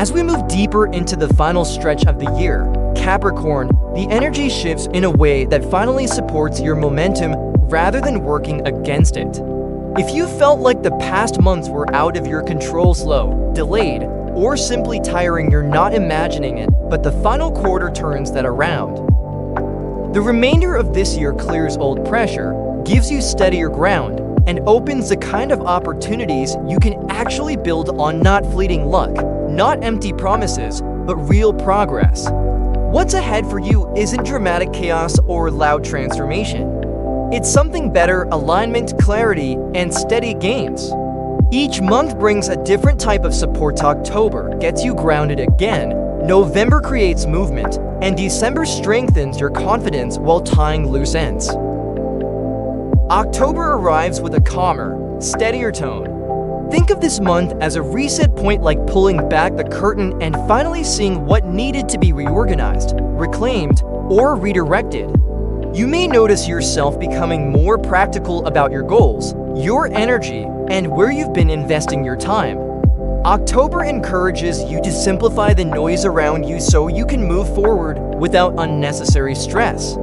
As we move deeper into the final stretch of the year, Capricorn, the energy shifts in a way that finally supports your momentum rather than working against it. If you felt like the past months were out of your control, slow, delayed, or simply tiring, you're not imagining it, but the final quarter turns that around. The remainder of this year clears old pressure, gives you steadier ground, and opens the kind of opportunities you can actually build on, not fleeting luck, not empty promises, but real progress. What's ahead for you isn't dramatic chaos or loud transformation. It's something better: alignment, clarity, and steady gains. Each month brings a different type of support. October gets you grounded again, November creates movement, and December strengthens your confidence while tying loose ends. October arrives with a calmer, steadier tone. Think of this month as a reset point, like pulling back the curtain and finally seeing what needed to be reorganized, reclaimed, or redirected. You may notice yourself becoming more practical about your goals, your energy, and where you've been investing your time. October encourages you to simplify the noise around you so you can move forward without unnecessary stress.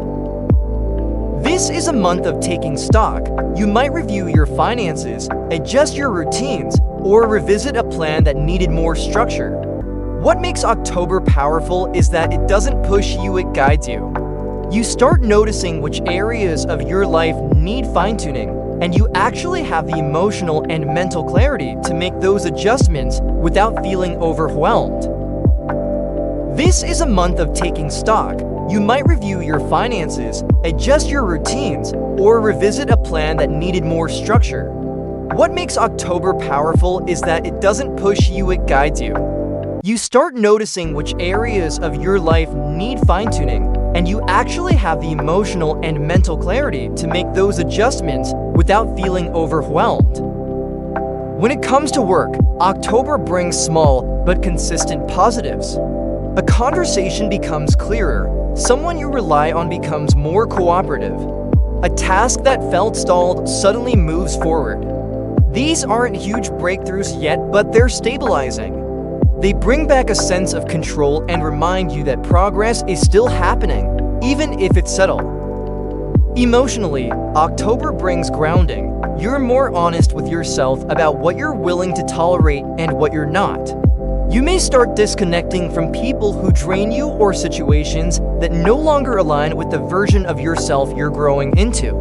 This is a month of taking stock. You might review your finances, adjust your routines, or revisit a plan that needed more structure. What makes October powerful is that it doesn't push you, it guides you. You start noticing which areas of your life need fine-tuning, and you actually have the emotional and mental clarity to make those adjustments without feeling overwhelmed. This is a month of taking stock. You might review your finances, adjust your routines, or revisit a plan that needed more structure. What makes October powerful is that it doesn't push you, it guides you. You start noticing which areas of your life need fine-tuning, and you actually have the emotional and mental clarity to make those adjustments without feeling overwhelmed. When it comes to work, October brings small but consistent positives. A conversation becomes clearer, someone you rely on becomes more cooperative. A task that felt stalled suddenly moves forward. These aren't huge breakthroughs yet, but they're stabilizing. They bring back a sense of control and remind you that progress is still happening, even if it's subtle. Emotionally, October brings grounding. You're more honest with yourself about what you're willing to tolerate and what you're not. You may start disconnecting from people who drain you or situations that no longer align with the version of yourself you're growing into.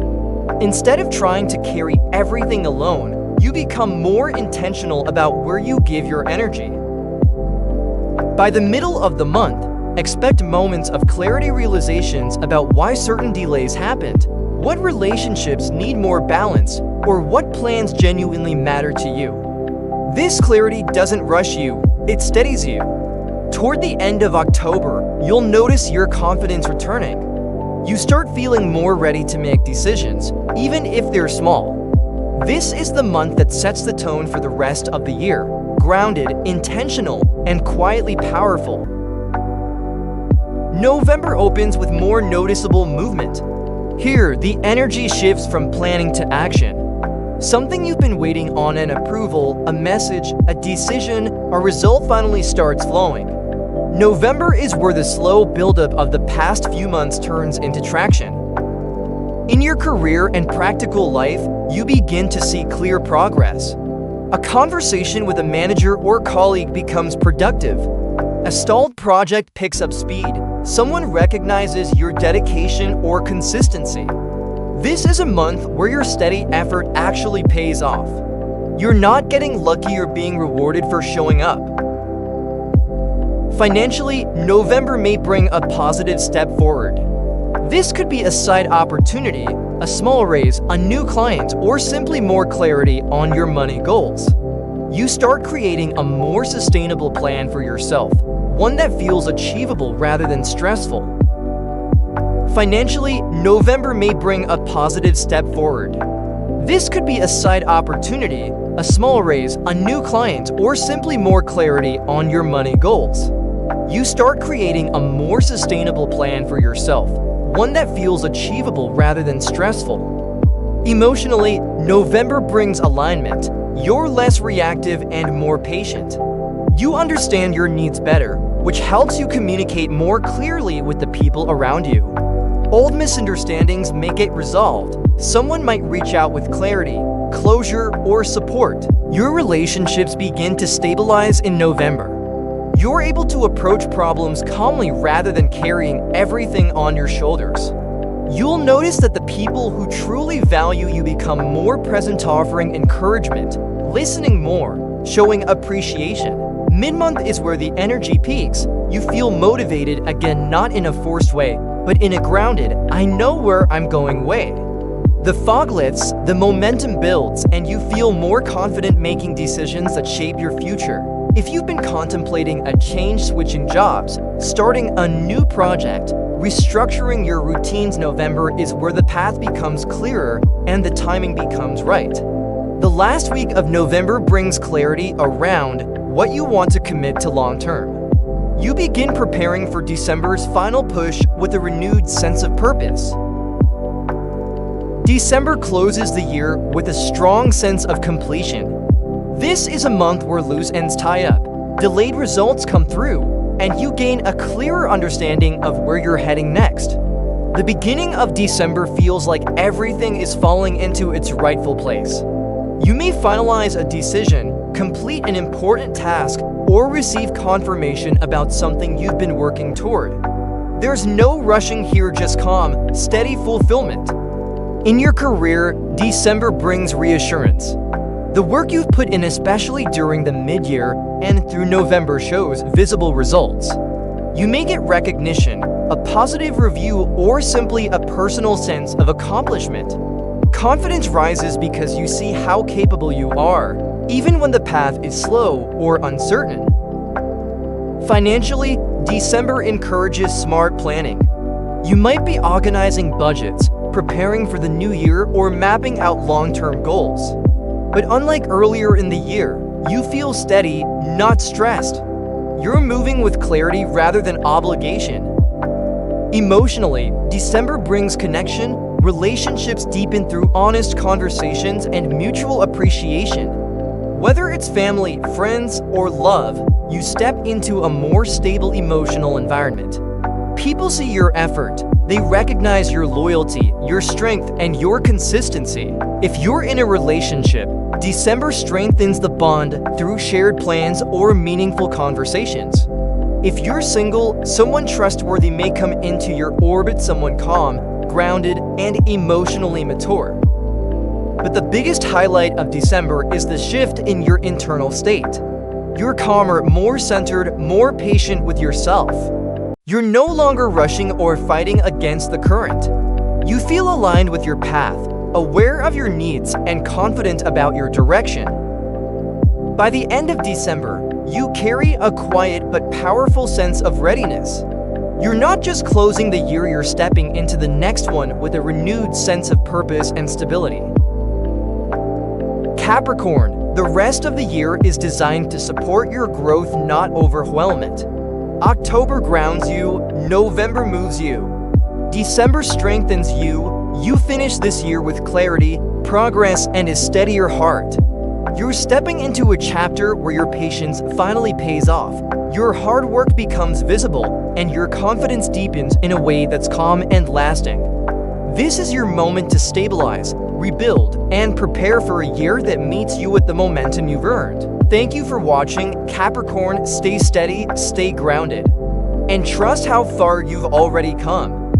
Instead of trying to carry everything alone, you become more intentional about where you give your energy. By the middle of the month, expect moments of clarity, realizations about why certain delays happened, what relationships need more balance, or what plans genuinely matter to you. This clarity doesn't rush you, it steadies you. Toward the end of October, you'll notice your confidence returning. You start feeling more ready to make decisions, even if they're small. This is the month that sets the tone for the rest of the year. Grounded, intentional, and quietly powerful. November opens with more noticeable movement. Here, the energy shifts from planning to action. Something you've been waiting on, an approval, a message, a decision, a result finally starts flowing. November is where the slow buildup of the past few months turns into traction. In your career and practical life, you begin to see clear progress. A conversation with a manager or colleague becomes productive. A stalled project picks up speed. Someone recognizes your dedication or consistency. This is a month where your steady effort actually pays off. You're not getting lucky, you're being rewarded for showing up. Financially, November may bring a positive step forward. This could be a side opportunity, a small raise, a new client, or simply more clarity on your money goals. You start creating a more sustainable plan for yourself, one that feels achievable rather than stressful. Financially, November may bring a positive step forward. This could be a side opportunity, a small raise, a new client, or simply more clarity on your money goals. You start creating a more sustainable plan for yourself, one that feels achievable rather than stressful. Emotionally, November brings alignment. You're less reactive and more patient. You understand your needs better, which helps you communicate more clearly with the people around you. Old misunderstandings may get resolved. Someone might reach out with clarity, closure, or support. Your relationships begin to stabilize in November. You're able to approach problems calmly rather than carrying everything on your shoulders. You'll notice that the people who truly value you become more present, offering encouragement, listening more, showing appreciation. Mid-month is where the energy peaks. You feel motivated again, not in a forced way, but in a grounded, I know where I'm going way. The fog lifts, the momentum builds, and you feel more confident making decisions that shape your future. If you've been contemplating a change, switching jobs, starting a new project, restructuring your routines, November is where the path becomes clearer and the timing becomes right. The last week of November brings clarity around what you want to commit to long term. You begin preparing for December's final push with a renewed sense of purpose. December closes the year with a strong sense of completion. This is a month where loose ends tie up, delayed results come through, and you gain a clearer understanding of where you're heading next. The beginning of December feels like everything is falling into its rightful place. You may finalize a decision, complete an important task, or receive confirmation about something you've been working toward. There's no rushing here, just calm, steady fulfillment. In your career, December brings reassurance. The work you've put in, especially during the mid-year and through November, shows visible results. You may get recognition, a positive review, or simply a personal sense of accomplishment. Confidence rises because you see how capable you are, even when the path is slow or uncertain. Financially, December encourages smart planning. You might be organizing budgets, preparing for the new year, or mapping out long-term goals. But unlike earlier in the year, you feel steady, not stressed. You're moving with clarity rather than obligation. Emotionally, December brings connection. Relationships deepen through honest conversations and mutual appreciation. Whether it's family, friends, or love, you step into a more stable emotional environment. People see your effort. They recognize your loyalty, your strength, and your consistency. If you're in a relationship, December strengthens the bond through shared plans or meaningful conversations. If you're single, someone trustworthy may come into your orbit, someone calm, grounded, and emotionally mature. But the biggest highlight of December is the shift in your internal state. You're calmer, more centered, more patient with yourself. You're no longer rushing or fighting against the current. You feel aligned with your path, aware of your needs, and confident about your direction. By the end of December, you carry a quiet but powerful sense of readiness. You're not just closing the year, you're stepping into the next one with a renewed sense of purpose and stability. Capricorn, the rest of the year is designed to support your growth, not overwhelm it. October grounds you, November moves you. December strengthens you. You finish this year with clarity, progress, and a steadier heart. You're stepping into a chapter where your patience finally pays off. Your hard work becomes visible, and your confidence deepens in a way that's calm and lasting. This is your moment to stabilize, rebuild, and prepare for a year that meets you with the momentum you've earned. Thank you for watching, Capricorn. Stay steady, stay grounded, and trust how far you've already come.